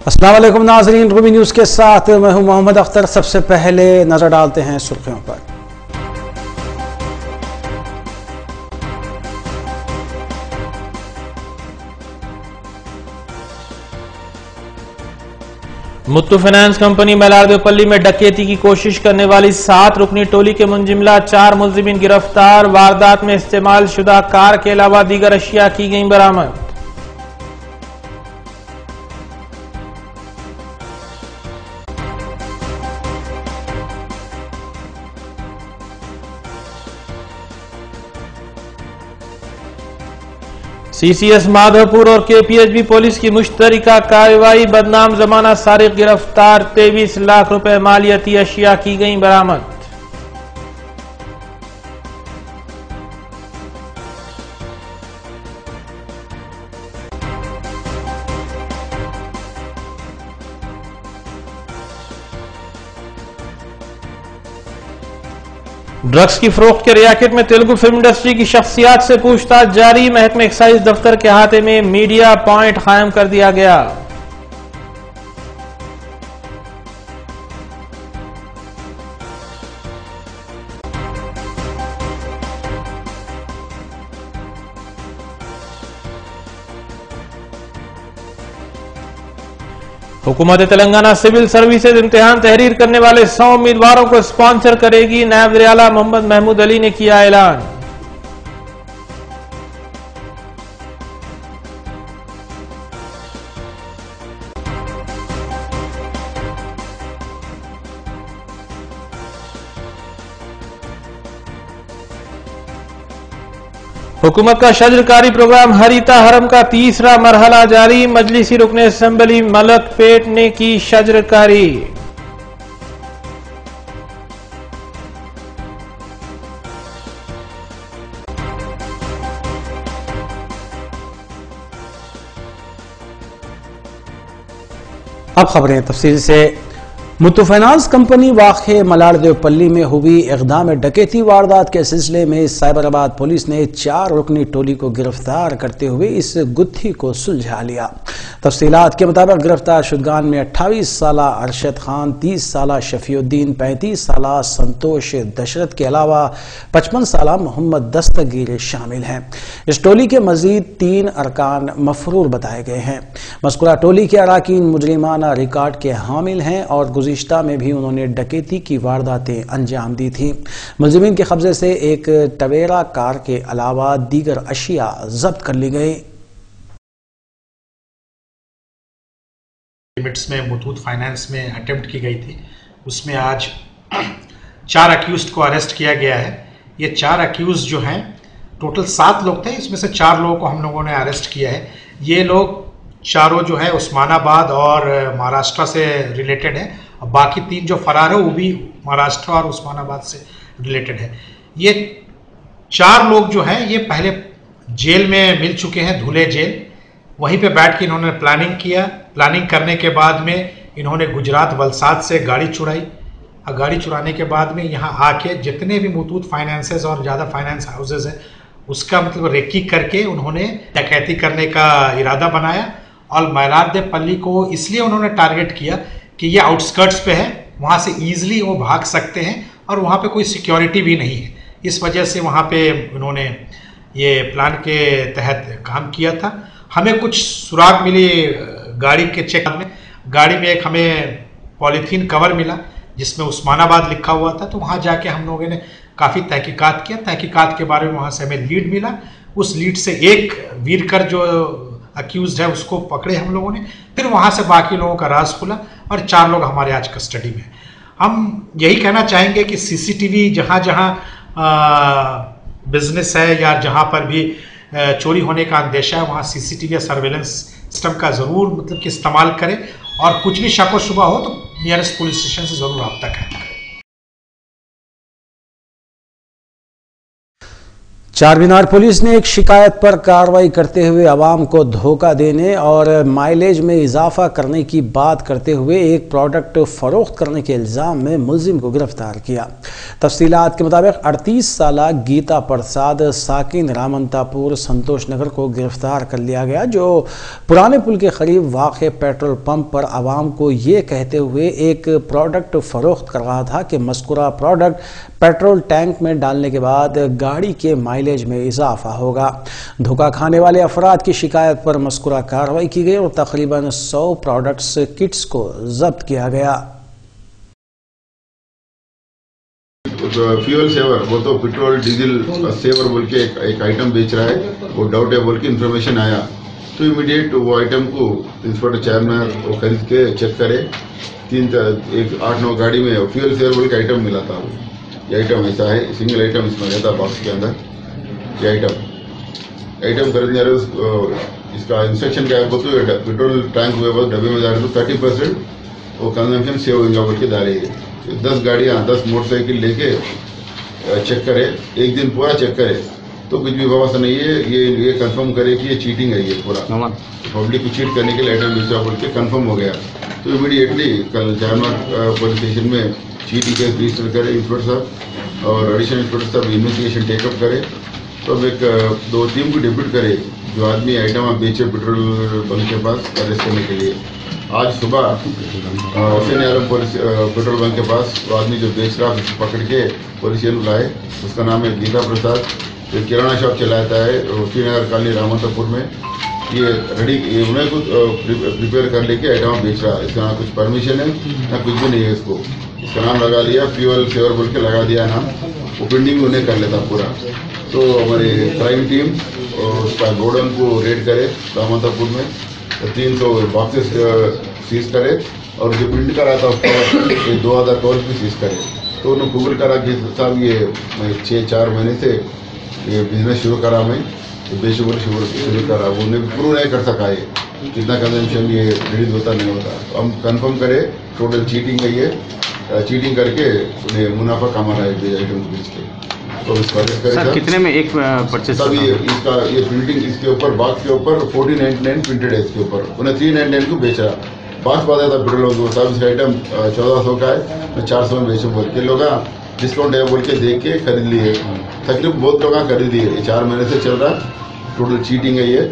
अस्सलाम वालेकुम नाज़रीन, रूबी न्यूज़ के साथ मैं हूं मोहम्मद अख्तर। सबसे पहले नजर डालते हैं सुर्खियों पर। मुत्तू फाइनेंस कंपनी मलारदेवपल्ली में डकैती की कोशिश करने वाली 7 रुकनी टोली के मुंजिमला 4 मुलजिमीन गिरफ्तार। वारदात में इस्तेमाल शुदा कार के अलावा दीगर अशिया की गई बरामद। सीसीएस माधवपुर और केपीएचबी पुलिस की मुश्तरका कार्रवाई। बदनाम जमाना सारिक गिरफ्तार। 23 लाख रुपए मालियती अशिया की गई बरामद। ड्रग्स की फरोख्त के रैकेट में तेलुगु फिल्म इंडस्ट्री की शख्सियात से पूछताछ जारी। महकमे एक्साइज दफ्तर के अहाते में मीडिया पॉइंट कायम कर दिया गया। हुकूमत तेलंगाना सिविल सर्विसेज इम्तिहान तहरीर करने वाले 100 उम्मीदवारों को स्पॉन्सर करेगी। नायब वज़ीर आला मोहम्मद महमूद अली ने किया ऐलान। हुकूमत का शजरकारी प्रोग्राम हरीता हरम का तीसरा मरहला जारी। मजलिसी रुकन असेंबली मलक पेट ने की शजरकारी। अब खबरें तफसील से। मुत्तू फाइनेंस कंपनी वाक़े मलारदेवपल्ली में हुई इक़दाम डकैती वारदात के सिलसिले में साइबराबाद पुलिस ने 4 रुकनी टोली को गिरफ्तार करते हुए इस गुत्थी को सुलझा लिया। तफसीलात के मुताबिक गिरफ्तार शुदगान में 28 साला अरशद खान, 30 साला शफीउद्दीन, 35 साला संतोष दशरथ के अलावा 55 साला मोहम्मद दस्तगीर शामिल हैं। इस टोली के मजीद 3 अरकान मफरूर बताए गए हैं। मज़कूरा टोली के अराकीन मुजरिमाना रिकॉर्ड के हामिल हैं और गुज़िश्ता में भी उन्होंने डकैती की वारदातें अंजाम दी थी। मुलजिमीन के कब्जे से एक टवेरा कार के अलावा दीगर अशिया जब्त कर ली गई। लिमिट्स में मुथूट फाइनेंस में अटेम्प्ट की गई थी, उसमें आज 4 अक्यूज्ड को अरेस्ट किया गया है। ये 4 अक्यूज्ड जो हैं, टोटल 7 लोग थे, इसमें से 4 लोगों को हम लोगों ने अरेस्ट किया है। ये लोग चारों जो है उस्मानाबाद और महाराष्ट्र से रिलेटेड है, और बाकी 3 जो फरार है वो भी महाराष्ट्र और उस्मानाबाद से रिलेटेड है। ये 4 लोग जो हैं ये पहले जेल में मिल चुके हैं, धुले जेल। वहीं पे बैठ के इन्होंने प्लानिंग किया। प्लानिंग करने के बाद में इन्होंने गुजरात वलसाड से गाड़ी चुराई, और गाड़ी चुराने के बाद में यहाँ आके जितने भी मुथूट फाइनेंसेस और ज़्यादा फाइनेंस हाउसेज हैं उसका मतलब रेकी करके उन्होंने डकैती करने का इरादा बनाया। और मलारदेवपल्ली को इसलिए उन्होंने टारगेट किया कि ये आउटस्कर्ट्स पे है, वहाँ से ईजिली वो भाग सकते हैं और वहाँ पे कोई सिक्योरिटी भी नहीं है। इस वजह से वहाँ पे उन्होंने ये प्लान के तहत काम किया था। हमें कुछ सुराग मिली गाड़ी के चेक में। गाड़ी में एक हमें पॉलीथीन कवर मिला जिसमें उस्मानाबाद लिखा हुआ था, तो वहाँ जाके हम लोगों ने काफ़ी तहकीकात किया। तहकीकात के बारे में वहाँ से हमें लीड मिला। उस लीड से एक वीरकर जो अक्यूज्ड है उसको पकड़े हम लोगों ने। फिर वहाँ से बाकी लोगों का राज खुला और 4 लोग हमारे आज कस्टडी में। हम यही कहना चाहेंगे कि सीसीटीवी जहाँ जहाँ बिजनेस है या जहाँ पर भी चोरी होने का अंदेशा है वहाँ सीसीटीवी या सर्वेलेंस सिस्टम का ज़रूर मतलब कि इस्तेमाल करें, और कुछ भी शक व शुबा हो तो नियरेस्ट पुलिस स्टेशन से ज़रूर रब्ता करें। चारमीनार पुलिस ने एक शिकायत पर कार्रवाई करते हुए आवाम को धोखा देने और माइलेज में इजाफा करने की बात करते हुए एक प्रोडक्ट फरोख्त करने के इल्ज़ाम में मुलजिम को गिरफ्तार किया। तफसीलात के मुताबिक 38 साला गीता प्रसाद साकिन रामंतापुर संतोष नगर को गिरफ्तार कर लिया गया, जो पुराने पुल के करीब वाक़ पेट्रोल पंप पर आवाम को ये कहते हुए एक प्रोडक्ट फरोख्त कर रहा था कि मज़कूरा प्रोडक्ट पेट्रोल टैंक में डालने के बाद गाड़ी के माइलेज में इजाफा होगा। धोखा खाने वाले अफराद की शिकायत पर मज़कूरा कार्रवाई की गई और तकरीबन 100 प्रोडक्ट्स किट्स को जब्त किया गया। फ्यूल सेवर, वो तो पेट्रोल डीजल सेवर बोल के एक आइटम बेच रहा है, वो डाउट है बोल के इन्फॉर्मेशन आया तो इमीडिएट वो आइटम को इंस्पेक्टर चेयरमैन वो खरीद के चेक करे। 8-9 गाड़ी में फ्यूल सेवर बोल के आइटम मिला था। ये आइटम ऐसा है, सिंगल आइटम इसमें रहता बॉक्स के अंदर। ये आइटम खरीदने वाले इसका इंस्ट्रक्शन क्या है, तो पेट्रोल टैंक हुए डब्बे में डाले तो 30% वो कंजम्पशन सेव होगा बोल के डाले। 10 गाड़ियाँ 10 मोटरसाइकिल लेके चेक करे, एक दिन पूरा चेक करे तो कुछ भी व्यवस्था नहीं है। ये कंफर्म करे कि ये चीटिंग है, ये पूरा पब्लिक को चीट करने के लिए आइटम बेचा बोल के कंफर्म हो गया। तो इमीडिएटली कल चारमीनार पुलिस स्टेशन में चीटिंग केस रजिस्टर करे इंस्पेक्टर साहब और एडिशनल इंस्पेक्टर साहब इन्वेस्टिगेशन टेकअप करे। तो अब एक 2 टीम को डिप्यूट करे जो आदमी आइटम आप बेचे पेट्रोल बंक के पास अरेस्ट करने के लिए। आज सुबह हुसैन आलम पुलिस पेट्रोल बंक के पास वो आदमी जो बेच रहा उसको पकड़ के पुलिस लाए। उसका नाम है गीता प्रसाद, जो किराना शॉप चलाता है श्रीनगर कॉलोनी रामंतापुर में। ये उन्हें कुछ प्रिपेयर कर लेके आइटम बेच रहा है। इसका ना कुछ परमिशन है ना कुछ भी नहीं है। इसका नाम लगा लिया, फ्यूल सेवर बोल के लगा दिया नाम। वो प्रिंटिंग भी उन्हें कर लेता पूरा। तो हमारी क्राइम टीम उसका गोडाउन को रेड करे रामंतापुर में, 300 बॉक्सेस सीज करे और जो प्रिंट करा था उसका 2000 कवर्स भी सीज करे। तो उन्होंने गूगल करा कि साहब ये 6-4 महीने से ये बिजनेस शुरू करा, मैं बेशुगर शुरू करा। वो उन्हें प्रूव नहीं कर सका ये कितना कंजम्पशन ये रिलीज होता नहीं होता। तो हम कंफर्म करें टोटल चीटिंग है, ये चीटिंग करके उन्हें मुनाफा कमा रहा है आइटम बेच के। तो सर कितने में एक परचेस? तब इसका ये प्रिंटिंग इसके ऊपर बॉक्स के ऊपर 1499 प्रिंटेड है, इसके ऊपर उन्हें 399 को बेच रहा। बॉक्स बताया था पेट्रोल साहब इसका आइटम 1400 का है, मैं 400 में बेचूँ बोल के लोग डिस्काउंट है बोल के देख के खरीद लिए। तकरीबन बहुत लोग खरीद लिए। ये 4 महीने से चल रहा, टोटल चीटिंग है ये।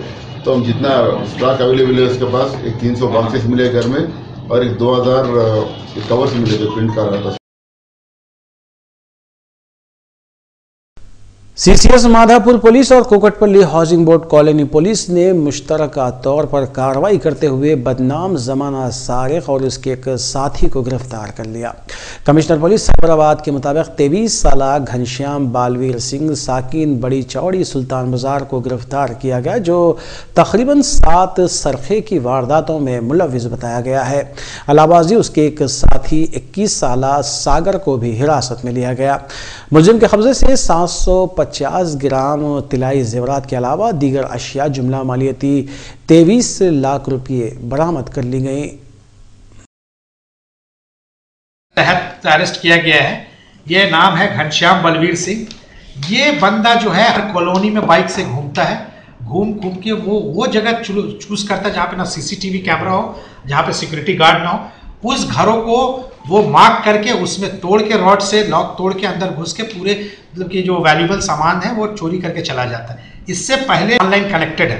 तो हम जितना स्टॉक अवेलेबल है उसके पास एक 300 बॉक्सेस मिले घर में और एक 2000 कवर्स मिले जो प्रिंट कर रहा था। सीसीएस माधापुर पुलिस और Kukatpally housing board colony police ने मुश्तरका तौर पर कार्रवाई करते हुए बदनाम जमाना सारिक और उसके एक साथी को गिरफ्तार कर लिया। कमिश्नर पुलिस साइबराबाद के मुताबिक 23 साला घनश्याम बालवीर सिंह साकिन बड़ी चौड़ी सुल्तान बाजार को गिरफ्तार किया गया, जो तकरीबन 7 सरखे की वारदातों में मुलविस बताया गया है। अलावाजी उसके एक साथी 21 साला सागर को भी हिरासत में लिया गया। मुलजिम के कब्जे से 750 ग्राम तिलाई जेवरात के अलावा दीगर अशिया जुमला मालियती 23 लाख रुपये बरामद कर ली गई। तहत अरेस्ट किया गया है। ये नाम है घनश्याम बलवीर सिंह। ये बंदा जो है हर कॉलोनी में बाइक से घूमता है। घूम के वो जगह चूज करता है जहाँ पे ना सीसीटीवी कैमरा हो, जहाँ पे सिक्योरिटी गार्ड ना हो। उस घरों को वो मार्क करके उसमें तोड़ के रॉड से लॉक तोड़ के अंदर घुस के पूरे मतलब कि जो वैल्यूबल सामान है वो चोरी करके चला जाता है। इससे पहले ऑनलाइन कनेक्टेड है।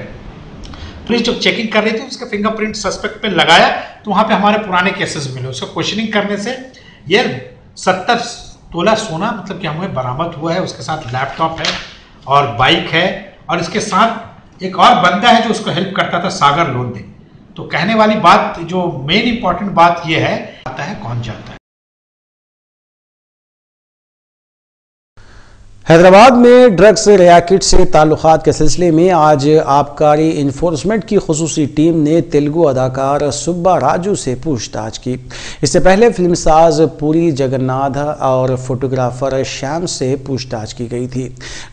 पुलिस जब चेकिंग कर रही थी उसका फिंगरप्रिंट सस्पेक्ट पे लगाया तो वहाँ पे हमारे पुराने केसेस मिले। उसको क्वेश्चनिंग करने से ये 70 तोला सोना मतलब कि हमें बरामद हुआ है। उसके साथ लैपटॉप है और बाइक है और इसके साथ एक और बंदा है जो उसको हेल्प करता था सागर लोन दे। तो कहने वाली बात जो मेन इंपॉर्टेंट बात यह है, आता है कौन जाता है। हैदराबाद में ड्रग्स रैकेट से ताल्लुकात के सिलसिले में आज आबकारी इन्फोर्समेंट की खुसूसी टीम ने तेलुगु अदाकार सुब्बा राजू से पूछताछ की। इससे पहले फिल्मसाज पुरी जगन्नाथ और फोटोग्राफर श्याम से पूछताछ की गई थी।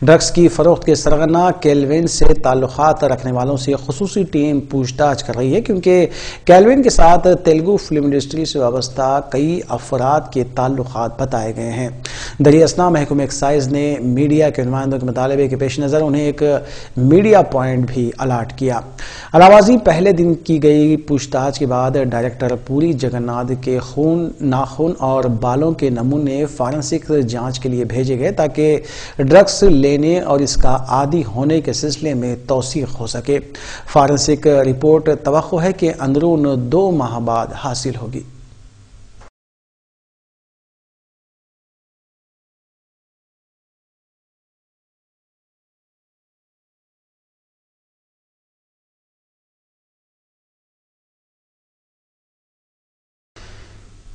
ड्रग्स की फरोख्त के सरगना केल्विन से ताल्लुकात रखने वालों से खुसूसी टीम पूछताछ कर रही है, क्योंकि केल्विन के साथ तेलुगु फिल्म इंडस्ट्री से वाबस्ता कई अफराद के ताल्लुकात बताए गए हैं। दरियासना महकमा एक्साइज ने मीडिया के नुमाइंदों के मुतालबे के पेश नज़र उन्हें एक मीडिया पॉइंट भी अलाट किया। अलावाजी पहले दिन की गई पूछताछ के बाद डायरेक्टर पूरी जगन्नाथ के खून, नाखून और बालों के नमूने फॉरेंसिक जांच के लिए भेजे गए ताकि ड्रग्स लेने और इसका आदी होने के सिलसिले में तौसीक हो सके। फॉरेंसिक रिपोर्ट तवक्को है कि अंदरून 2 माह बाद हासिल होगी।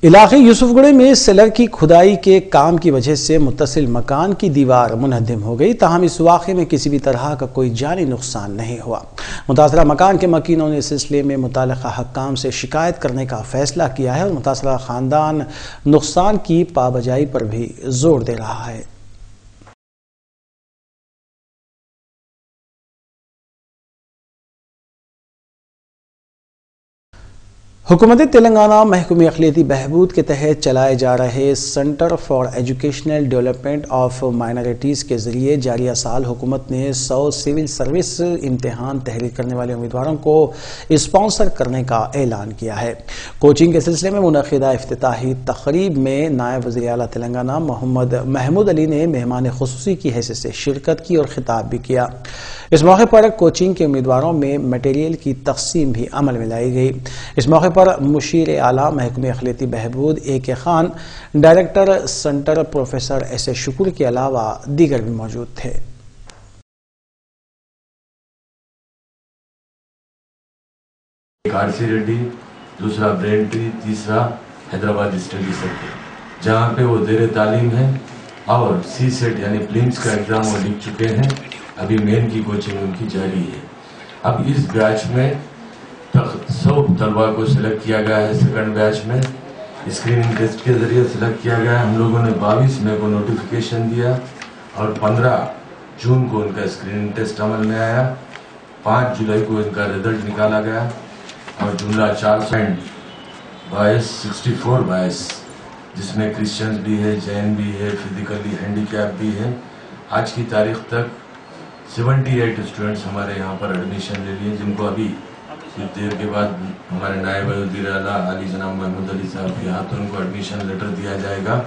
इलाके यूसुफगढ़ में सेलर की खुदाई के काम की वजह से मुत्तसिल मकान की दीवार मुनहदम हो गई। ताहम इस वाक़े में किसी भी तरह का कोई जानी नुकसान नहीं हुआ। मुतासरा मकान के मकीनों ने इस सिलसिले में मुताल्लिक़ा हक्काम से शिकायत करने का फैसला किया है और मुतासरा ख़ानदान नुकसान की पाबजाई पर भी जोर दे रहा है। हुकूमत तेलंगाना महकमे अक़लियती बहबूद के तहत चलाए जा रहे centre for educational development of minorities के जरिए जारिया साल हुकूमत ने 100 सिविल सर्विस इम्तिहान तहरीर करने वाले उम्मीदवारों को स्पॉन्सर करने का ऐलान किया है। कोचिंग के सिलसिले में मुनक़िदा इफ्तिताही तक़रीब में नायब वज़ीर आला तेलंगाना मोहम्मद महमूद अली ने मेहमान खुसूसी की हैसियत से शिरकत की और खिताब भी किया। इस मौके पर कोचिंग के उम्मीदवारों में मटेरियल की तक़सीम भी अमल में लाई गई। इस मौके पर मुशीर आला महकमे अक़लियती बहबूद AK Khan, director centre professor SS शुक्र के अलावा दीगर भी मौजूद थे। RC रेड्डी, दूसरा ब्रेन ट्री, तीसरा हैदराबाद स्टडी सर्किल, जहाँ पे वो ज़ेरे तालीम है और C-सेट यानी प्रीलिम्स का एग्जाम वो लिख चुके हैं। अभी मेन की कोचिंग उनकी जारी है। अब इस बैच में 100 तलबा को सिलेक्ट किया गया है। सेकंड बैच में स्क्रीनिंग टेस्ट के जरिए सिलेक्ट किया गया है। हम लोगों ने 22 मई को नोटिफिकेशन दिया और 15 जून को उनका स्क्रीनिंग टेस्ट अमल में आया। 5 जुलाई को इनका रिजल्ट निकाला गया और जुमला 464 बायस, जिसमें क्रिश्चियंस भी है, जैन भी है, फिजिकली हैंडीकैप भी है। आज की तारीख तक 78 स्टूडेंट्स हमारे यहाँ पर एडमिशन ले लिए, जिनको अभी कुछ देर के बाद हमारे नायब वज़ीर आला अली जनाब महमूद अली साहब के हाथ उनको एडमिशन लेटर दिया जाएगा।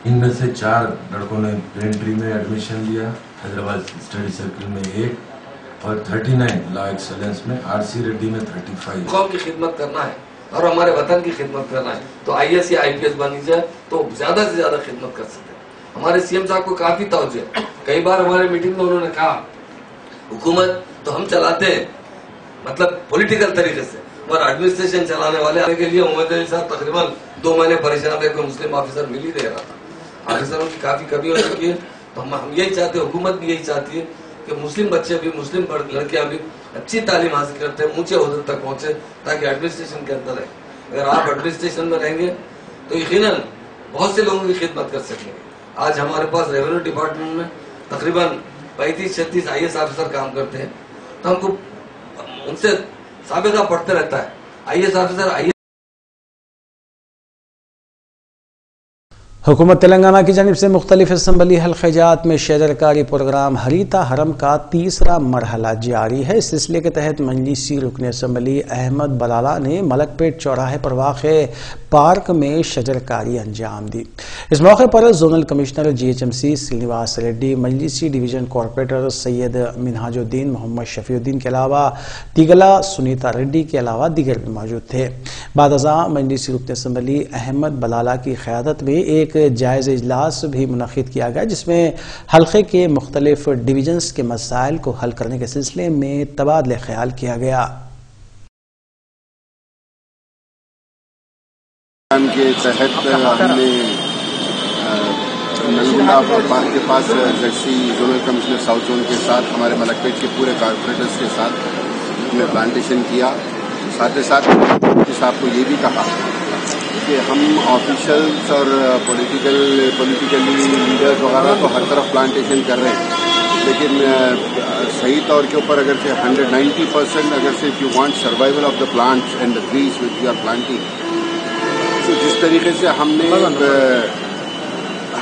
इनमें से 4 लड़कों ने प्लेंट्री में एडमिशन लिया, हैदराबाद स्टडी सर्किल में 1 और 39 लॉ एक्सेलेंस में, RC रेड्डी में 35। कौम की खिदमत करना है और हमारे वतन की खिदमत करना है तो IAS या IPS बनी जाए तो ज्यादा से ज्यादा खिदमत कर सकते हैं। हमारे CM साहब को काफी तवज्जो है। कई बार हमारे मीटिंग में उन्होंने कहा हुकूमत तो हम चलाते हैं मतलब पॉलिटिकल तरीके से, और एडमिनिस्ट्रेशन चलाने वाले आने के लिए मोहम्मद अली साहब तकरीबन 2 महीने परेशान रहे, कोई मुस्लिम ऑफिसर मिल ही नहीं रहा था। ऑफिसरों की काफी कमी हो चुकी है। तो हम यही चाहते हैं, हुकूमत भी यही चाहती है कि मुस्लिम बच्चे भी, मुस्लिम लड़कियां भी अच्छी तालीम हासिल करते हैं, ऊंचे ओहदे तक पहुंचे, ताकि एडमिनिस्ट्रेशन के अंदर रहे। अगर आप एडमिनिस्ट्रेशन में रहेंगे तो यकीनन बहुत से लोगों की खिदमत कर सकेंगे। आज हमारे पास रेवेन्यू डिपार्टमेंट में तकरीबन 35-36 IAS ऑफिसर काम करते हैं, तो हमको उनसे साबिका पढ़ते रहता है। IAS ऑफिसर हुकूमत तेलंगाना की जानिब से मुख्तलिफ असम्बली हल्क़ात में शजरकारी प्रोग्राम हरीता हरम का तीसरा मरहला जारी है। इस सिलसिले के तहत मजलिसी रुकन असम्बली अहमद बलाला ने मलकपेट चौराहे पर वाक़े पार्क में शजरकारी अंजाम दी। इस मौके पर zonal commissioner GHMC Srinivas Reddy, मजलिसी डिवीजन कॉरपोरेटर सैयद मिनहाजुद्दीन, मोहम्मद शफीउद्दीन के अलावा तिगला सुनीता रेड्डी के अलावा दीगर भी मौजूद थे। बाद अज़ा मजलिसी रुकन असम्बली अहमद बलाला की क़यादत में एक जायज़ इजलास भी मुनक़िद किया गया, जिसमें हल्के के मुख्तलिफ डिवीजन्स के मसाइल को हल करने के सिलसिले में तबादले ख्याल किया गया। के तहत हमने नलगुंडा पार्क के पास ZC zonal commissioner south zone के साथ हमारे मलकपेट के पूरे कॉर्पोरेटर्स के साथ हमने प्लांटेशन किया। साथ ही साथ साहब को ये भी कहा कि हम ऑफिशियल्स और पॉलिटिकली लीडर्स वगैरह तो हर तरफ प्लांटेशन कर रहे हैं, लेकिन सही तौर के ऊपर अगर से 190% अगर से if you want survival of the plants and the trees which you are planting, तो जिस तरीके से हमने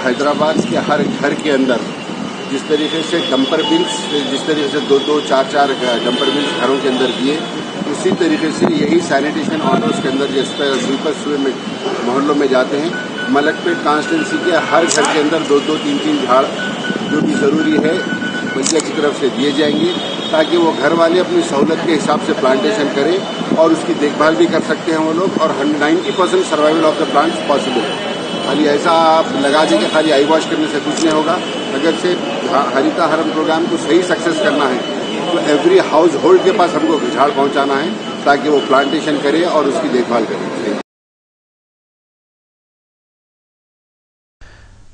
हैदराबाद के हर घर के अंदर जिस तरीके से डंपर बिल्स, जिस तरीके से 2-2, 4-4 डंपर बिल्स घरों के अंदर दिए, उसी तरीके से यही सैनिटेशन ऑर्डर्स के अंदर जिस तरह स्वीपर सुबह में मोहल्लों में जाते हैं, मलकपेट कॉन्स्टिट्यूंसी के हर घर के अंदर 2-2, 3-3 झाड़ जो भी ज़रूरी है पंचायत की तरफ से दिए जाएंगे, ताकि वो घर वाले अपनी सहूलत के हिसाब से प्लांटेशन करें और उसकी देखभाल भी कर सकते हैं वो लोग, और 90% survival of the plants possible है। खाली ऐसा आप लगा दें कि खाली आई वॉश करने से कुछ नहीं होगा। अगर से हरिता हरम प्रोग्राम को सही सक्सेस करना है तो एवरी हाउस होल्ड के पास हमको झाड़ पहुंचाना है, ताकि वो प्लांटेशन करे और उसकी देखभाल करे।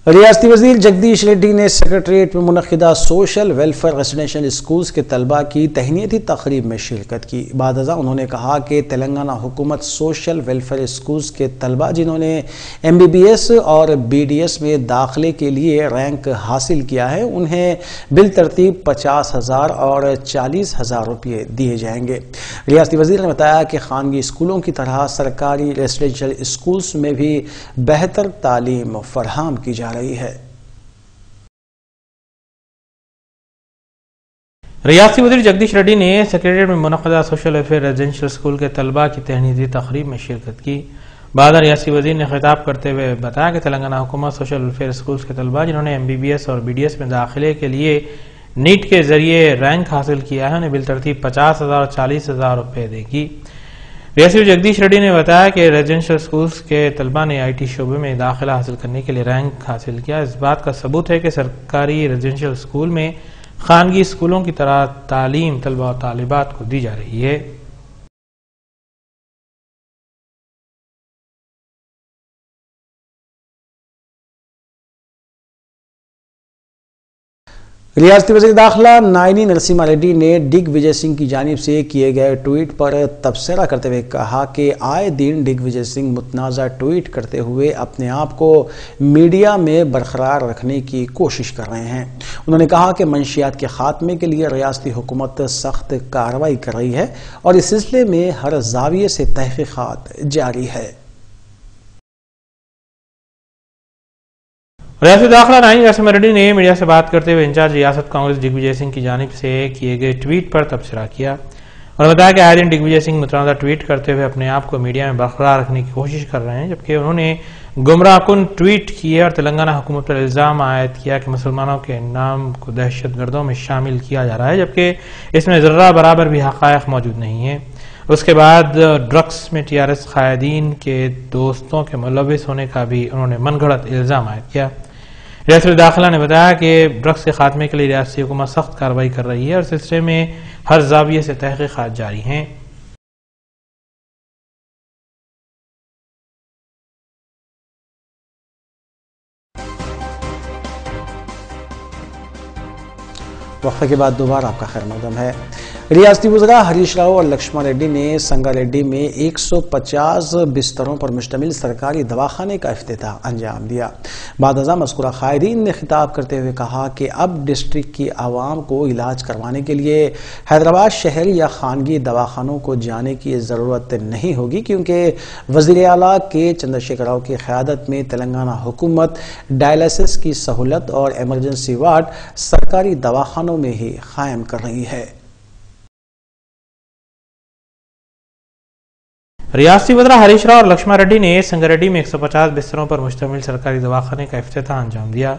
रियासती वजीर जगदीश रेड्डी ने सेक्रेटरीट में मुनक्किदा सोशल वेलफेयर रेजिडेंशियल स्कूल्स के तलबा की तहनीती तकरीब में शिरकत की। बाद उन्होंने कहा कि तेलंगाना हुकूमत सोशल वेलफेयर स्कूल्स के तलबा जिन्होंने MBBS और BDS में दाखिले के लिए रैंक हासिल किया है, उन्हें बिल तरतीब 50,000 और 40,000 रुपये दिए जाएंगे। रियासती वजीर ने बताया कि खानगी स्कूलों की तरह सरकारी रेजिडेंशियल स्कूल्स में भी बेहतर तालीम फराहम की जा रही है। रियासती वज़ीर जगदीश रेड्डी ने सेक्रेटरीट में मुनक़्क़दा सोशल वेलफेयर रेजिडेंशियल स्कूल के तलबा की तहनीती तकरीब में शिरकत की। बाद रियासती वज़ीर ने खिताब करते हुए बताया कि तेलंगाना हुकूमत सोशल वेलफेयर स्कूल्स के तलबा जिन्होंने MBBS और BDS में दाखिले के लिए नीट के जरिए रैंक हासिल किया है, उन्हें बिल तरतीब 50,000 और 40,000 रुपये देगी। रियासती जगदीश रेड्डी ने बताया कि रेजिडेंशियल स्कूल्स के तलबा ने IT शोबे में दाखिला हासिल करने के लिए रैंक हासिल किया। इस बात का सबूत है कि सरकारी रेजिडेंशियल स्कूल में खानगी स्कूलों की तरह तालीम तलबा और तालिबात को दी जा रही है। रियासती वज़ीर दाखिला नायनी नरसिम्हा रेड्डी ने दिग्विजय सिंह की जानिब से किए गए ट्वीट पर तबसरा करते हुए कहा कि आए दिन दिग्विजय सिंह मुतनाज़ा ट्वीट करते हुए अपने आप को मीडिया में बरकरार रखने की कोशिश कर रहे हैं। उन्होंने कहा कि मंशियात के खात्मे के लिए रियासती हुकूमत सख्त कार्रवाई कर रही है और इस सिलसिले में हर जाविये से तहकीकात जारी है। रियासती दाखिला नायनी नरसिम्हा रेड्डी ने मीडिया से बात करते हुए इंचार्ज रियासत कांग्रेस दिग्विजय सिंह की जानिब से किए गए ट्वीट पर तबसरा किया और बताया कि आए दिन दिग्विजय सिंह मुतनाज़ा ट्वीट करते हुए अपने आप को मीडिया में बरकरार रखने की कोशिश कर रहे हैं, जबकि उन्होंने गुमराहकुन ट्वीट किए और तेलंगाना हुकूमत पर इल्ज़ाम आयद किया कि मुसलमानों के नाम को दहशतगर्दों में शामिल किया जा रहा है, जबकि इसमें ज़र्रा बराबर भी हक़ाइक़ मौजूद नहीं है। उसके बाद ड्रग्स में TRS कायदीन के दोस्तों के मुलव्विस होने का भी उन्होंने मनगढ़ंत इल्ज़ाम आयद किया। रियासती दाखिला ने बताया कि ड्रग्स के खात्मे के लिए रियासती हुकूमत सख्त कार्रवाई कर रही है और सिलसिले में हर जाविये से तहकीकात जारी हैं। वक्फे के बाद दोबारा आपका खैर मकदम है। रियासती वज़रा हरीश राव और लक्ष्मण रेड्डी ने संगारेड्डी में 150 बिस्तरों पर मुश्तमिल सरकारी दवाखाने का इफ्तिताह अंजाम दिया। बाद मज़कूरा कायदीन ने खिताब करते हुए कहा कि अब डिस्ट्रिक्ट की आवाम को इलाज करवाने के लिए हैदराबाद शहर या खानगी दवाखानों को जाने की ज़रूरत नहीं होगी, क्योंकि वज़ीर आला के चंद्रशेखर राव की क़यादत में तेलंगाना हुकूमत डायलिसिस की सहूलत और एमरजेंसी वार्ड सरकारी दवाखानों में ही कायम कर रही है। रियासती वज़रा हरीश राव और लक्ष्मण रेड्डी ने संगारेड्डी में 150 बिस्तरों पर मुश्तमिल सरकारी दवाखाने का इफ्तिताह अंजाम दिया।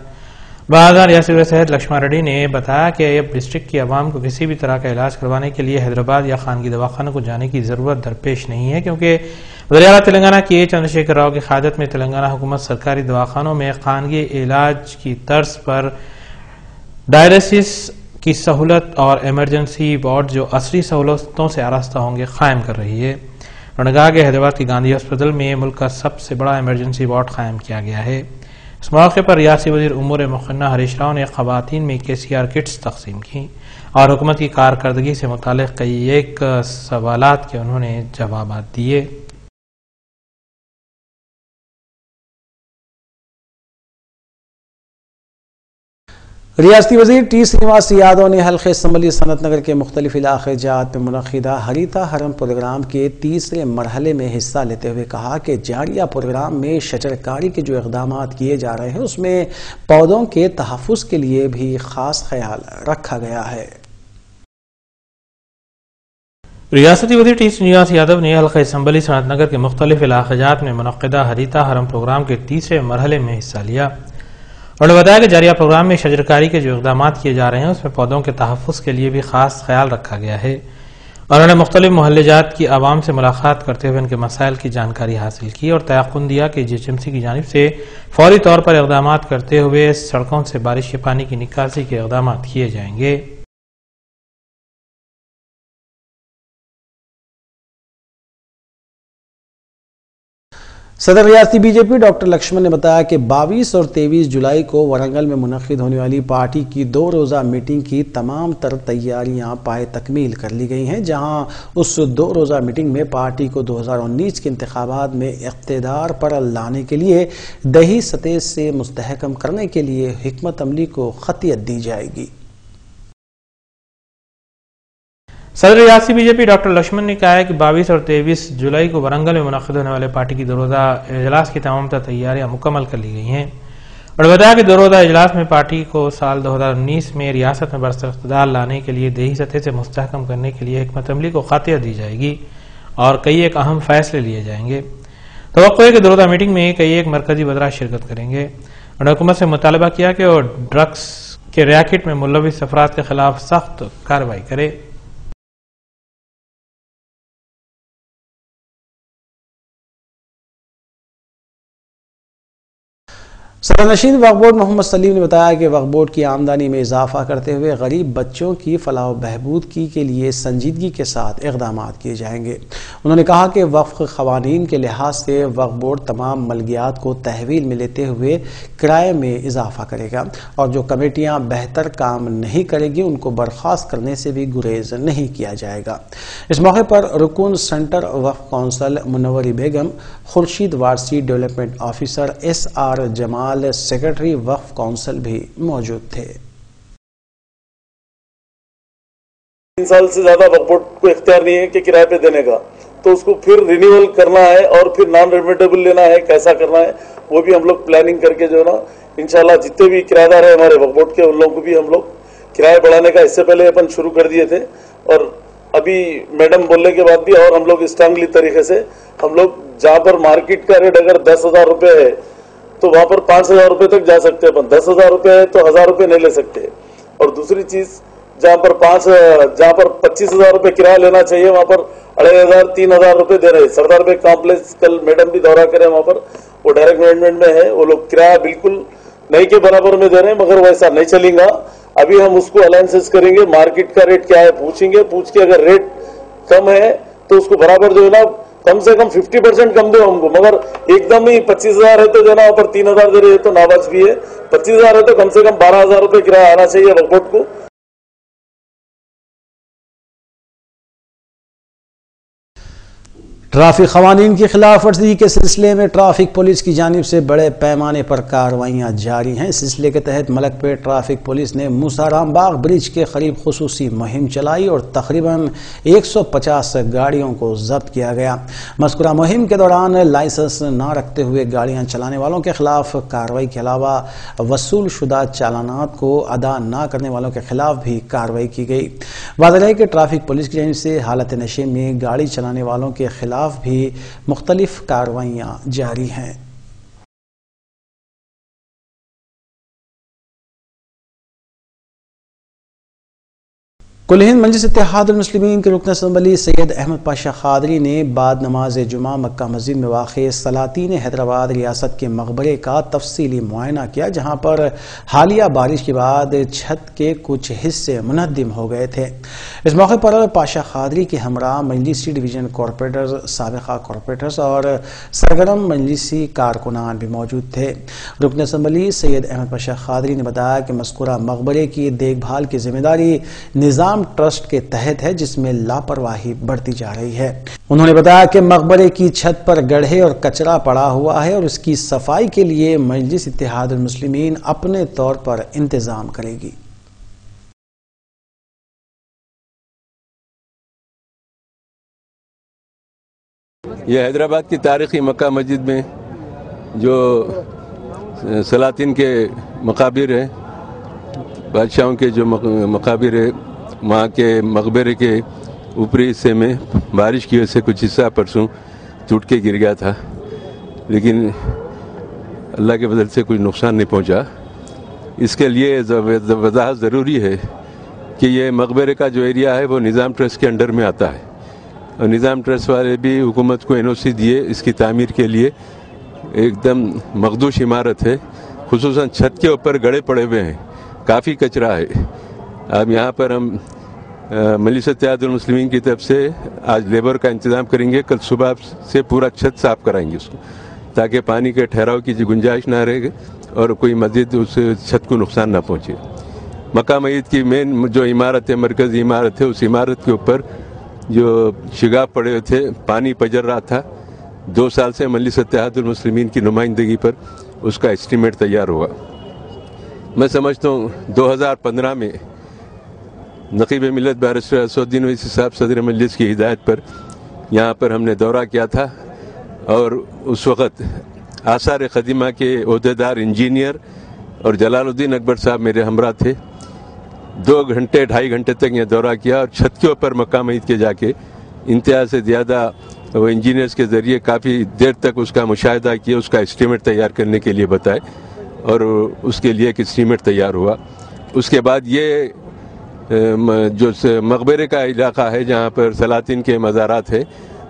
बाद रियासती वज़ीर सेहत लक्ष्मण रेड्डी ने बताया कि अब डिस्ट्रिक्ट की आवाम को किसी भी तरह का इलाज करवाने के लिए हैदराबाद या खानगी दवाखानों को जाने की ज़रूरत दरपेश नहीं है, क्योंकि वज़ीर आला तेलंगाना के चंद्रशेखर राव की क़यादत में तेलंगाना हुकूमत सरकारी दवाखानों में खानगी इलाज की तर्ज पर डायलिसिस की सहूलत और एमरजेंसी वार्ड जो असली सहूलतों से आरास्ता होंगे कायम कर रही है। उन्होंने कहा कि हैदराबाद की गांधी हॉस्पिटल में मुल्क का सबसे बड़ा एमरजेंसी वार्ड कायम किया गया है। इस मौके पर रियासी वज़ीर उमूर मुखन्ना हरीश राव ने ख़वातीन में KCR किट्स तकसीम की और हुकूमत की कारकर्दगी से मुताल्लिक़ कई एक सवालात के उन्होंने जवाब दिए। रियासती वजीर टी श्रीनिवास यादव ने हल्के असम्बली सनत नगर के मुख्तलिफ इलाके जात में मुनक़िदा हरीता हरम प्रोग्राम के तीसरे मरहले में हिस्सा लेते हुए कहा कि जारिया प्रोग्राम में शजरकारी के जो इक़दाम किए जा रहे हैं उसमें पौधों के तहफ़्फ़ुज़ के लिए भी ख़ास ख्याल रखा गया है। रियासती वज़ीर टी श्रीनिवास यादव ने हल्का असम्बली सनत नगर के मुख्तलिफ इलाक़ात में मुनक़िदा हरीता हरम प्रोग्राम के तीसरे मरहले में हिस्सा लिया। उन्होंने बताया कि जारिया प्रोग्राम में शजरकारी के जो इक़दाम किए जा रहे हैं उसमें पौधों के तहफ़्फ़ुज़ के लिए भी ख़ास ख्याल रखा गया है। उन्होंने मुख्तलिफ मोहल्ले जात की आवाम से मुलाकात करते हुए उनके मसाइल की जानकारी हासिल की और तयक़ुन दिया कि GHMC की जानिब से फौरी तौर पर इक़दाम करते हुए सड़कों से बारिश के पानी की निकासी के इक़दाम किए जाएंगे। सदर रियासती बीजेपी डॉक्टर लक्ष्मण ने बताया कि 22 और 23 जुलाई को वरंगल में मुनक़िद होने वाली पार्टी की 2 रोज़ा मीटिंग की तमाम तर तैयारियां पाए तकमील कर ली गई हैं, जहां उस 2 रोज़ा मीटिंग में पार्टी को 2019 के इंतखाबात में इक़्तिदार पर लाने के लिए दही सतह से मुस्तहकम करने के लिए हिकमत अमली को ख़तियत दी जाएगी। सदर रियासती बीजेपी डॉक्टर लक्ष्मण ने कहा है कि 22 और 23 जुलाई को वरंगल में मुनक़िद होने वाले पार्टी की 2 रोज़ा इजलास की तमाम तैयारियां मुकम्मल कर ली गई हैं और बताया कि 2 रोज़ा इजलास में पार्टी को साल 2019 में रियासत में बरसर इक़्तिदार लाने के लिए देही सतह से मुस्तहकम करने के लिए हिकमत अमली को ख़तियत दी जाएगी और कई एक अहम फैसले लिए जाएंगे। तवक्को है कि 2 रोज़ा मीटिंग में कई एक मरकजी वज़रा शिरकत करेंगे। उन्होंने हुकूमत से मुतालबा किया कि वो ड्रग्स के रैकेट में मुलविस अफराद के खिलाफ सख्त कार्रवाई करे। सदरनशीन वक्फ बोर्ड मोहम्मद सलीम ने बताया कि वक्फ बोर्ड की आमदनी में इजाफा करते हुए गरीब बच्चों की फलाह व बहबूद के लिए संजीदगी के साथ इक़दाम किए जाएंगे। उन्होंने कहा कि वक्फ क़वानीन के लिहाज से वक्फ बोर्ड तमाम मलकियात को तहवील में लेते हुए किराए में इजाफा करेगा और जो कमेटियाँ बेहतर काम नहीं करेगी उनको बर्खास्त करने से भी गुरेज नहीं किया जाएगा। इस मौके पर रुकन सेंटर वक्फ council Munawwari Begum, Khurshid Warsi development officer SR Jamal, secretary वक्फ काउंसिल भी मौजूद थे। 3 साल से ज्यादा वक्फ बोर्ड को इख्तियार नहीं है कि किराए पे देने का, तो उसको फिर रिन्यूअल करना है और फिर नॉन रिमिटेबल लेना है, कैसा करना है वो भी हम लोग प्लानिंग करके जो है ना इंशाल्लाह जितने भी किराएदार है हमारे वक्फ बोर्ड के उन लोगों को भी हम लोग किराए बढ़ाने का इससे पहले अपन शुरू कर दिए थे और अभी मैडम बोलने के बाद भी और हम लोग स्ट्रांगली तरीके से हम लोग जहां पर मार्केट का रेट अगर 10,000 रुपए है तो वहां पर 5,000 रुपए तक जा सकते हैं अपन। 10,000 रुपए है तो 1,000 रुपए नहीं ले सकते। और दूसरी चीज जहां पर 25,000 रुपए किराया लेना चाहिए वहां पर 2,500 3,000 रुपए दे रहे हैं। सरदार बेग कॉम्प्लेक्स कल मैडम भी दौरा करे, वहां पर वो डायरेक्ट मैनेजमेंट में है, वो लोग किराया बिल्कुल नहीं के बराबर में दे रहे हैं, मगर वैसा नहीं चलेगा। अभी हम उसको अलायंसेस करेंगे, मार्केट का रेट क्या है पूछेंगे, पूछ के अगर रेट कम है तो उसको बराबर जो है ना कम से कम 50% कम दो हमको, मगर एकदम ही 25,000 है तो जो ना ऊपर 3,000 दे रहे तो नाबाज भी है। 25,000 है तो कम से कम 12,000 रुपए किराया आना चाहिए वक्फ बोर्ड को। ट्रैफिक क़वानीन की खिलाफ वर्जी के सिलसिले में ट्रैफिक पुलिस की जानिब से बड़े पैमाने पर कार्रवाइयाँ जारी हैं। इस सिलसिले के तहत मलकपेट ट्रैफिक पुलिस ने मूसाराम बाग ब्रिज के करीब खुसूसी मुहिम चलाई और तकरीबन 150 गाड़ियों को जब्त किया गया। मज़कूरा मुहिम के दौरान लाइसेंस न रखते हुए गाड़ियाँ चलाने वालों के खिलाफ कार्रवाई के अलावा वसूल शुदा चालानात को अदा न करने वालों के खिलाफ भी कार्रवाई की गई। वाज़ेह है कि ट्रैफिक पुलिस की जानिब से हालत नशे में गाड़ी चलाने वालों के खिलाफ भी मुख्तलिफ कार्रवाइयां जारी हैं। कुल हिंद मजलिस इत्तेहादुल मुस्लिमीन के रुकन असम्बली सैयद अहमद पाशा खादरी ने बाद नमाज जुमा मक्का मस्जिद में वाक़े सलातीन हैदराबाद रियासत के मकबरे का तफसीली मुआयना किया, जहाँ पर हालिया बारिश के बाद छत के कुछ हिस्से मुनहदिम हो गए थे। इस मौके पर पाशा खादरी के हमरा मजलिसी डिवीजन कॉरपोरेटर्स, साबिक़ा कॉरपोरेटर्स और सरगर्म मजलिसी कारकुनान भी मौजूद थे। रुकन असम्बली सैयद अहमद पाशा खादरी ने बताया कि मज़कूरा मकबरे की देखभाल की जिम्मेदारी निज़ाम इंतजाम ट्रस्ट के तहत है, जिसमें लापरवाही बढ़ती जा रही है। उन्होंने बताया कि मकबरे की छत पर गड्ढे और कचरा पड़ा हुआ है और उसकी सफाई के लिए मजलिस इत्तेहादुल मुस्लिमीन अपने तौर पर इंतजाम करेगी। यह हैदराबाद की तारीख़ी मक्का मस्जिद में जो सलातीन के मकाबिर हैं, बादशाहों के जो मकाबिर है, वहाँ के मकबरे के ऊपरी हिस्से में बारिश की वजह से कुछ हिस्सा परसों टूट के गिर गया था, लेकिन अल्लाह के फजल से कुछ नुकसान नहीं पहुँचा। इसके लिए वजाहत ज़रूरी है कि ये मकबरे का जो एरिया है वो निज़ाम ट्रस्ट के अंडर में आता है और निज़ाम ट्रस्ट वाले भी हुकूमत को NOC दिए इसकी तामीर के लिए। एकदम मखदूश इमारत है, खुसूसन छत के ऊपर गड़े पड़े हुए हैं, काफ़ी कचरा है। अब यहाँ पर हम मजलिस इत्तेहादुल मुस्लिमीन की तरफ से आज लेबर का इंतज़ाम करेंगे, कल सुबह से पूरा छत साफ़ कराएंगे उसको, ताकि पानी के ठहराव की गुंजाइश ना रहे और कोई मस्जिद उस छत को नुकसान ना पहुँचे। मक्का मस्जिद की मेन जो इमारत है, मरकज़ी इमारत है, उस इमारत के ऊपर जो शिगाफ पड़े हुए थे, पानी पजर रहा था। 2 साल से मजलिस इत्तेहादुल मुस्लिमीन की नुमाइंदगी पर उसका एस्टीमेट तैयार हुआ। मैं समझता हूँ 2015 में नक़ीब मिल्लत बैरिस्टर असदुद्दीन ओवैसी साहब सदर मजलिस की हिदायत पर यहाँ पर हमने दौरा किया था और उस वक़्त आसार क़दीमा के ओहदेदार इंजीनियर और जलालुद्दीन अकबर साहब मेरे हमरा थे। 2 घंटे 2.5 घंटे तक यह दौरा किया और छत के ऊपर मक्का मस्जिद के जाके इंतहा से ज़्यादा वो इंजीनियर्स के ज़रिए काफ़ी देर तक उसका मुशाहिदा किया, उसका एस्टीमेट तैयार करने के लिए बताए और उसके लिए एक एस्टीमेट तैयार हुआ। उसके बाद ये जो मकबरे का इलाका है जहाँ पर सलातीन के मज़ारात है,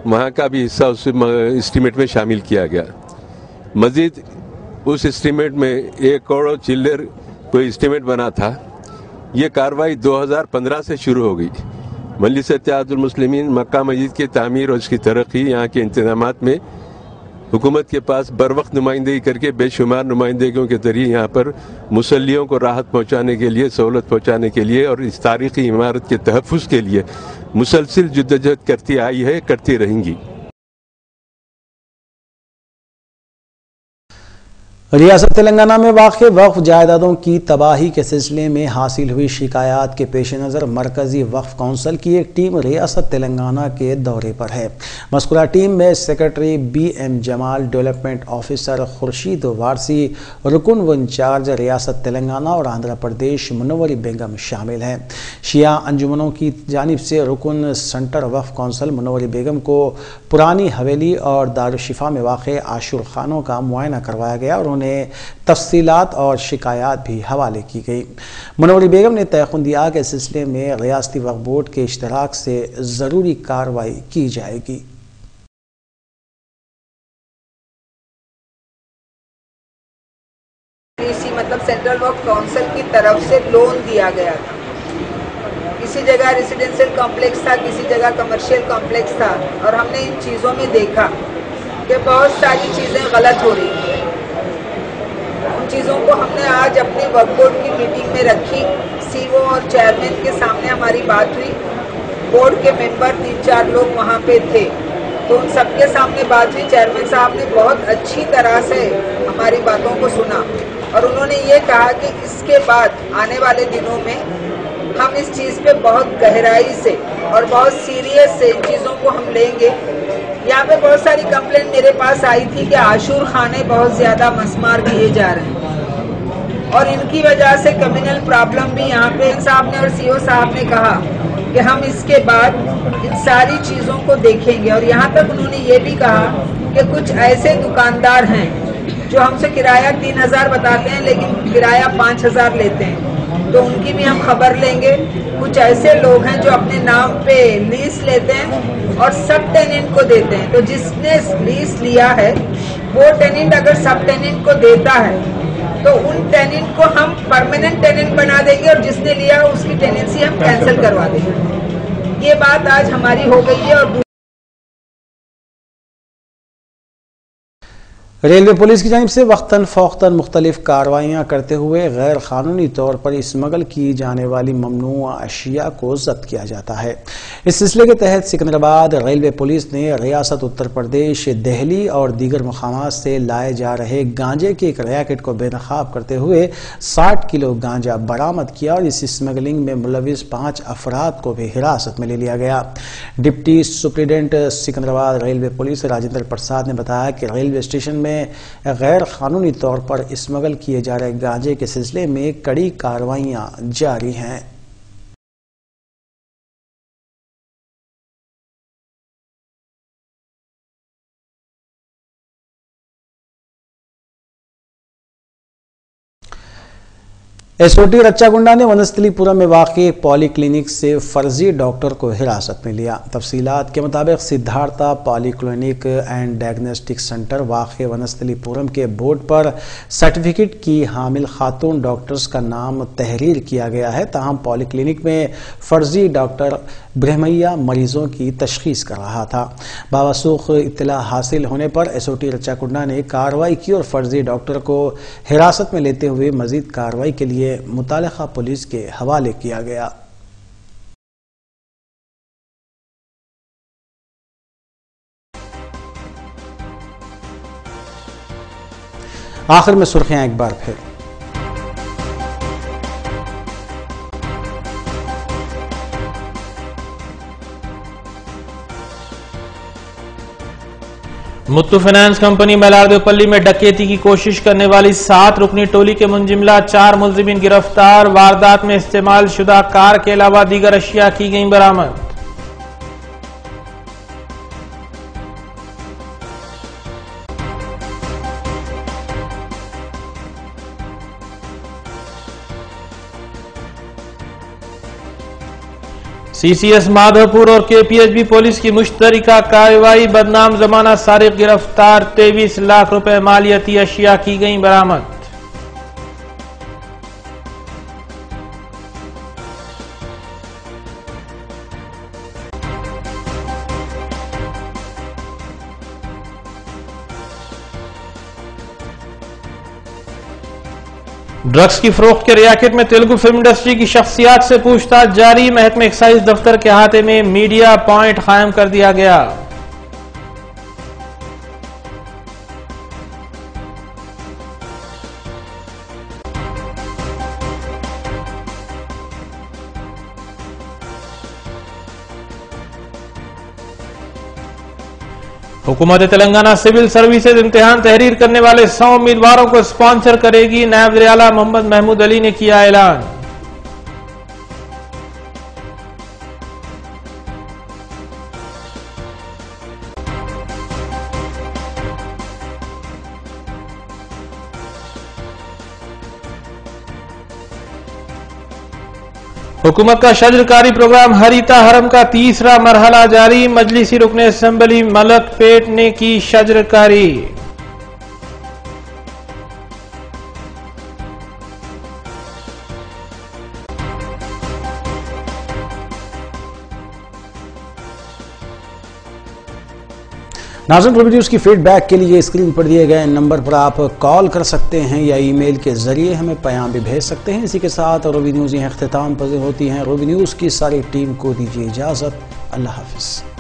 वहाँ का भी हिस्सा उस एस्टीमेट में शामिल किया गया। मज़ीद उस एस्टीमेट में 1 करोड़ चिल्लर कोई एस्टीमेट बना था। ये कार्रवाई 2015 से शुरू हो गई। मजलिस इत्तेहादुल मुस्लिमीन मक्का मस्जिद की तामीर और उसकी तरक्की, यहाँ के इंतज़ामात में हुकूमत के पास बर वक्त नुमाइंदगी करके बेशुमार नुमाइंदगियों के ज़रिए यहाँ पर मुसल्लियों को राहत पहुँचाने के लिए, सहूलत पहुँचाने के लिए और इस तारीख़ी इमारत के तहफ़्फ़ुज़ के लिए मुसलसिल जद्दोजहद करती आई है, करती रहेंगी। रियासत तेलंगाना में वाक़ वक्फ जायदादों की तबाही के सिलसिले में हासिल हुई शिकायत के पेश नज़र मरकज़ी वक्फ कौंसिल की एक टीम रियासत तेलंगाना के दौरे पर है। मज़कूरा टीम में secretary BM Jamal, development officer Khurshid Warsi, रुकन व इंचार्ज रियासत तेलंगाना और आंध्र प्रदेश मुनव्वरी बेगम शामिल हैं। शिया अंजुमनों की जानिब से रुकन सेंटर वक्फ कौंसिल मुनव्वरी बेगम को पुरानी हवेली और दारुशिफा में वाक़ आशुर खानों का मुआयना करवाया गया और तफसीलात और शिकायत भी हवाले की गई। मुनव्वरी बेगम ने तयक़ुन दिया कि इस सिलसिले में रियासती वक्फ बोर्ड के इश्तराक से ज़रूरी कार्रवाई की जाएगी। मतलब सेंट्रल वक्फ काउंसिल की तरफ से लोन दिया गया था। किसी जगह रेसिडेंशियल कॉम्प्लेक्स था, किसी जगह कमर्शियल कॉम्प्लेक्स था और हमने इन चीज़ों में देखा कि बहुत सारी चीज़ें गलत हो रही हैं। उन चीज़ों को हमने आज अपने वक्फ बोर्ड की मीटिंग में रखी। CO और चेयरमैन के सामने हमारी बात हुई। बोर्ड के मेंबर 3-4 लोग वहाँ पे थे, तो उन सबके सामने बात हुई। चेयरमैन साहब ने बहुत अच्छी तरह से हमारी बातों को सुना और उन्होंने ये कहा कि इसके बाद आने वाले दिनों में हम इस चीज़ पे बहुत गहराई से और बहुत सीरियस से इन चीज़ों को हम लेंगे। यहाँ पे बहुत सारी कंप्लेंट मेरे पास आई थी कि आशूर खाने बहुत ज़्यादा मसमार किए जा रहे हैं और इनकी वजह से कम्युनल प्रॉब्लम भी यहाँ पे साहब ने और CO साहब ने कहा कि हम इसके बाद इन सारी चीज़ों को देखेंगे। और यहाँ तक उन्होंने ये भी कहा कि कुछ ऐसे दुकानदार हैं जो हमसे किराया 3000 बताते हैं लेकिन किराया 5000 लेते हैं, तो उनकी भी हम खबर लेंगे। कुछ ऐसे लोग हैं जो अपने नाम पे लीज लेते हैं और सब टेनेंट को देते हैं, तो जिसने लीज लिया है वो टेनेंट अगर सब टेनेंट को देता है तो उन टेनेंट को हम परमानेंट टेनेंट बना देंगे और जिसने लिया उसकी टेनेंसी हम कैंसिल करवा देंगे। ये बात आज हमारी हो गई है। और रेलवे पुलिस की जानिब से वक्तन फ़ौक़तन मुख्तलिफ कार्रवाइयाँ करते हुए गैर कानूनी तौर पर स्मगल की जाने वाली ममनूआ अशिया को जब्त किया जाता है। इस सिलसिले के तहत सिकंदराबाद रेलवे पुलिस ने रियासत उत्तर प्रदेश, दिल्ली और दीगर मकामात से लाए जा रहे गांजे के एक रैकेट को बेनकाब करते हुए 60 किलो गांजा बरामद किया और इस स्मगलिंग में मुलविस 5 अफराद को भी हिरासत में ले लिया गया। Deputy superintendent Secunderabad railway police Rajendra Prasad ने बताया कि रेलवे स्टेशन में गैर कानूनी तौर पर स्मगल किए जा रहे गांजे के सिलसिले में कड़ी कार्रवाइयां जारी हैं। एसओटी रच्चागुंडा ने वनस्थलीपुरम में वाक़ई एक पॉलीक्लिनिक से फर्जी डॉक्टर को हिरासत में लिया। तफसीलात के मुताबिक Siddhartha polyclinic and diagnostic centre वाक़ई वनस्थलीपुरम के बोर्ड पर सर्टिफिकेट की हामिल खातून डॉक्टर्स का नाम तहरीर किया गया है। ताहम पॉलीक्लिनिक में फर्जी डॉक्टर ब्रह्मैया मरीजों की तशखीस कर रहा था। बावसूख इत्तला हासिल होने पर एसओटी रच्चागुंडा ने कार्रवाई की और फर्जी डॉक्टर को हिरासत में लेते हुए मजीद कार्रवाई के लिए मुतालिका पुलिस के हवाले किया गया। आखिर में सुर्खियां एक बार फिर। मुत्तू फाइनेंस कंपनी मलारदेवपल्ली में डकैती की कोशिश करने वाली 7 रुकनी टोली के मुंजिमला 4 मुलजिमीन गिरफ्तार। वारदात में इस्तेमाल शुदा कार के अलावा दीगर अशिया की गई बरामद। सीसीएस माधोपुर और केपीएचबी पुलिस की मुश्तरका कार्रवाई। बदनाम जमाना सारिक गिरफ्तार। 23 लाख रुपए मालियती अशिया की गई बरामद। ड्रग्स की फरोख्त के रैकेट में तेलुगु फिल्म इंडस्ट्री की शख्सियात से पूछताछ जारी। महकमा एक्साइज दफ्तर के अहाते में मीडिया पॉइंट कायम कर दिया गया। हुकूमत तेलंगाना सिविल सर्विसेज इम्तिहान तहरीर करने वाले 100 उम्मीदवारों को स्पॉन्सर करेगी। नायब वज़ीर आला मोहम्मद महमूद अली ने किया ऐलान। हुकूमत का शजरकारी प्रोग्राम हरीता हरम का तीसरा मरहला जारी। मजलिसी रुकने असेंबली मलक पेट ने की शजरकारी। नाज़रीन, रूबी न्यूज़ की फीडबैक के लिए स्क्रीन पर दिए गए नंबर पर आप कॉल कर सकते हैं या ईमेल के जरिए हमें पैगाम भी भेज सकते हैं। इसी के साथ रूबी न्यूज़ यहाँ अख्तिताम पज़ीर होती हैं। रूबी न्यूज़ की सारी टीम को दीजिए इजाज़त। अल्लाह हाफ़िज़।